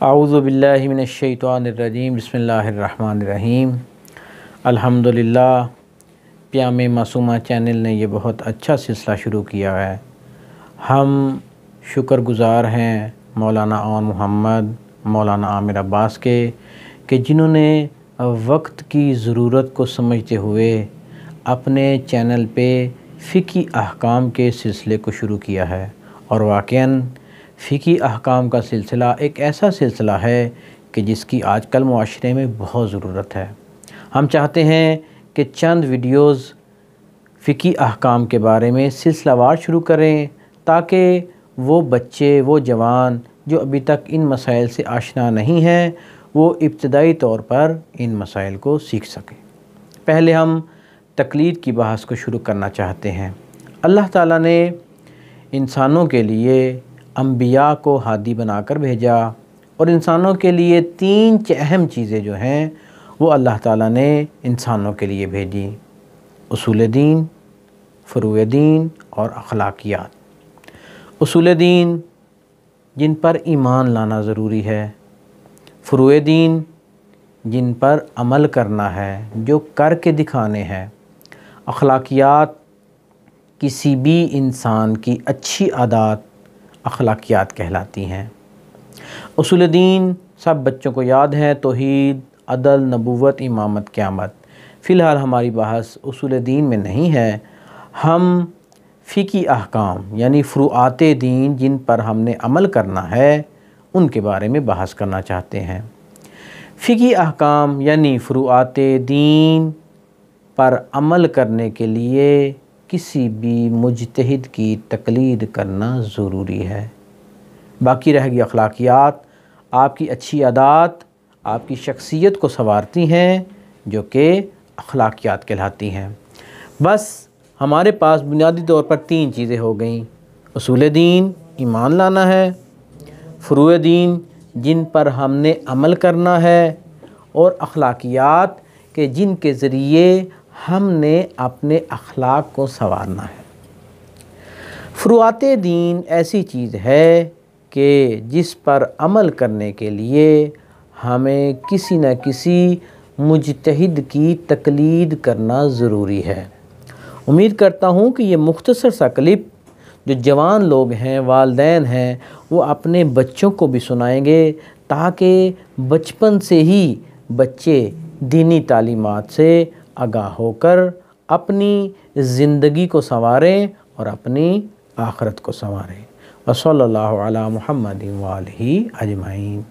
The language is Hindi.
आऊज़ु बिल्लाहि मिनश्शैतानिर्रजीम बिस्मिल्लाहिर्रहमानिर्रहीम। अल्हम्दुलिल्लाह। प्यामे मासूमा चैनल ने ये बहुत अच्छा सिलसिला शुरू किया है। हम शुक्रगुज़ार हैं मौलाना आन मोहम्मद, मौलाना आमिर अब्बास के कि जिन्होंने वक्त की ज़रूरत को समझते हुए अपने चैनल पे फ़िक़ी अहकाम के सिलसिले को शुरू किया है। और वाक़ईन फ़िक़ी अहकाम का सिलसिला एक ऐसा सिलसिला है कि जिसकी आजकल मुआशरे में बहुत ज़रूरत है। हम चाहते हैं कि चंद वीडियोज़ फ़िक़ी अहकाम के बारे में सिलसिलावार शुरू करें ताकि वो बच्चे, वो जवान जो अभी तक इन मसाइल से आशना नहीं हैं, वो इब्तदाई तौर पर इन मसाइल को सीख सकें। पहले हम तक़लीद की बहस को शुरू करना चाहते हैं। अल्लाह ताला ने इंसानों के लिए अंबिया को हादी बनाकर भेजा और इंसानों के लिए तीन अहम चीज़ें जो हैं वो अल्लाह ताला ने इंसानों के लिए भेजी: उसूल दीन, फ़ुरूए दीन और अखलाकियात। उसूल दीन जिन पर ईमान लाना ज़रूरी है, फ़ुरूए दीन जिन पर अमल करना है, जो करके दिखाने हैं, अखलाकियात किसी भी इंसान की अच्छी आदत अखलाकियात कहलाती हैं। उसूल दीन सब बच्चों को याद है: तौहीद, अदल, नबूवत, इमामत, क़यामत। फ़िलहाल हमारी बहस उसूल दीन में नहीं है। हम फ़िक़ी अहकाम यानी फ़ुरूआते दीन जिन पर हमने अमल करना है उनके बारे में बहस करना चाहते हैं। फ़िक़ी अहकाम यानी फ़ुरूआते दीन पर अमल करने के लिए किसी भी मुज्तहिद की तक़लीद करना ज़रूरी है। बाकी रहेगी अखलाकियात। आपकी अच्छी आदत आपकी शख्सियत को संवारती हैं, जो कि अखलाकियात कहलाती हैं। बस हमारे पास बुनियादी तौर पर तीन चीज़ें हो गईं: उसूल दीन, ईमान लाना है; फ़ुरूए दीन जिन पर हमने अमल करना है; और अखलाकियात के जिनके ज़रिए हमने अपने अखलाक को संवारना है। फ़ुरूआते दीन ऐसी चीज़ है कि जिस पर अमल करने के लिए हमें किसी न किसी मुज्तहिद की तक़लीद करना ज़रूरी है। उम्मीद करता हूँ कि ये मुख्तसर सा क्लिप जो जवान लोग हैं, वालिदैन हैं, वो अपने बच्चों को भी सुनाएंगे ताकि बचपन से ही बच्चे दीनी तालीमात से आगाह होकर अपनी ज़िंदगी को संवारें और अपनी आखिरत को संवारें। वसल्लल्लाहु अला मुहम्मदिन व आलिहि अजमाइन।